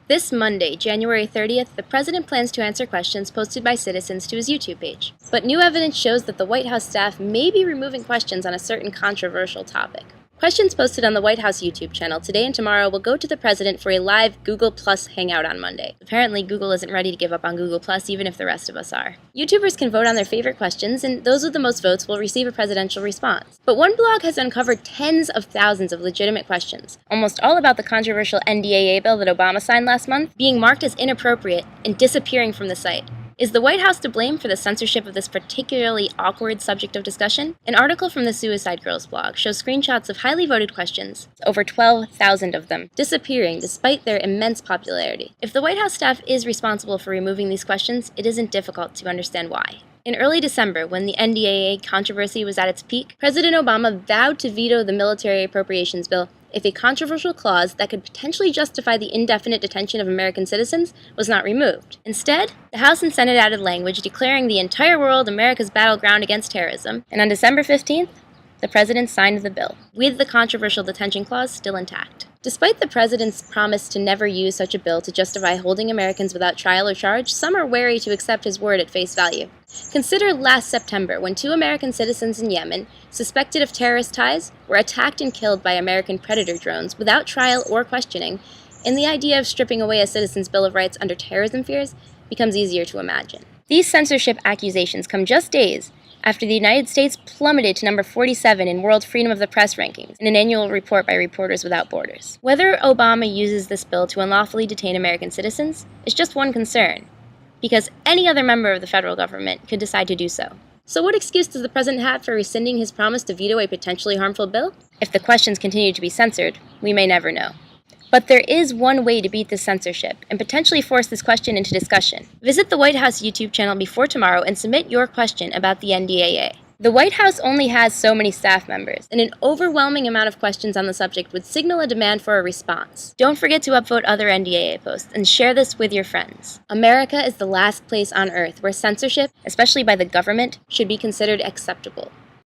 This Monday, January 30th, the president plans to answer questions posted by citizens to his YouTube page. But new evidence shows that the White House staff may be removing questions on a certain controversial topic. Questions posted on the White House YouTube channel today and tomorrow will go to the president for a live Google Plus hangout on Monday. Apparently, Google isn't ready to give up on Google Plus, even if the rest of us are. YouTubers can vote on their favorite questions, and those with the most votes will receive a presidential response. But one blog has uncovered tens of thousands of legitimate questions, almost all about the controversial NDAA bill that Obama signed last month, being marked as inappropriate and disappearing from the site. Is the White House to blame for the censorship of this particularly awkward subject of discussion? An article from the Suicide Girls blog shows screenshots of highly voted questions, over 12,000 of them, disappearing despite their immense popularity. If the White House staff is responsible for removing these questions, it isn't difficult to understand why. In early December, when the NDAA controversy was at its peak, President Obama vowed to veto the military appropriations bill if a controversial clause that could potentially justify the indefinite detention of American citizens was not removed. Instead, the House and Senate added language declaring the entire world America's battleground against terrorism, and on December 15th, the president signed the bill, with the controversial detention clause still intact. Despite the president's promise to never use such a bill to justify holding Americans without trial or charge, some are wary to accept his word at face value. Consider last September, when 2 American citizens in Yemen, suspected of terrorist ties, were attacked and killed by American Predator drones without trial or questioning, and the idea of stripping away a citizen's Bill of Rights under terrorism fears becomes easier to imagine. These censorship accusations come just days after the United States plummeted to number 47 in World Freedom of the Press rankings in an annual report by Reporters Without Borders. Whether Obama uses this bill to unlawfully detain American citizens is just one concern, because any other member of the federal government could decide to do so. So what excuse does the president have for rescinding his promise to veto a potentially harmful bill? If the questions continue to be censored, we may never know. But there is one way to beat this censorship and potentially force this question into discussion. Visit the White House YouTube channel before tomorrow and submit your question about the NDAA. The White House only has so many staff members, and an overwhelming amount of questions on the subject would signal a demand for a response. Don't forget to upvote other NDAA posts and share this with your friends. America is the last place on earth where censorship, especially by the government, should be considered acceptable.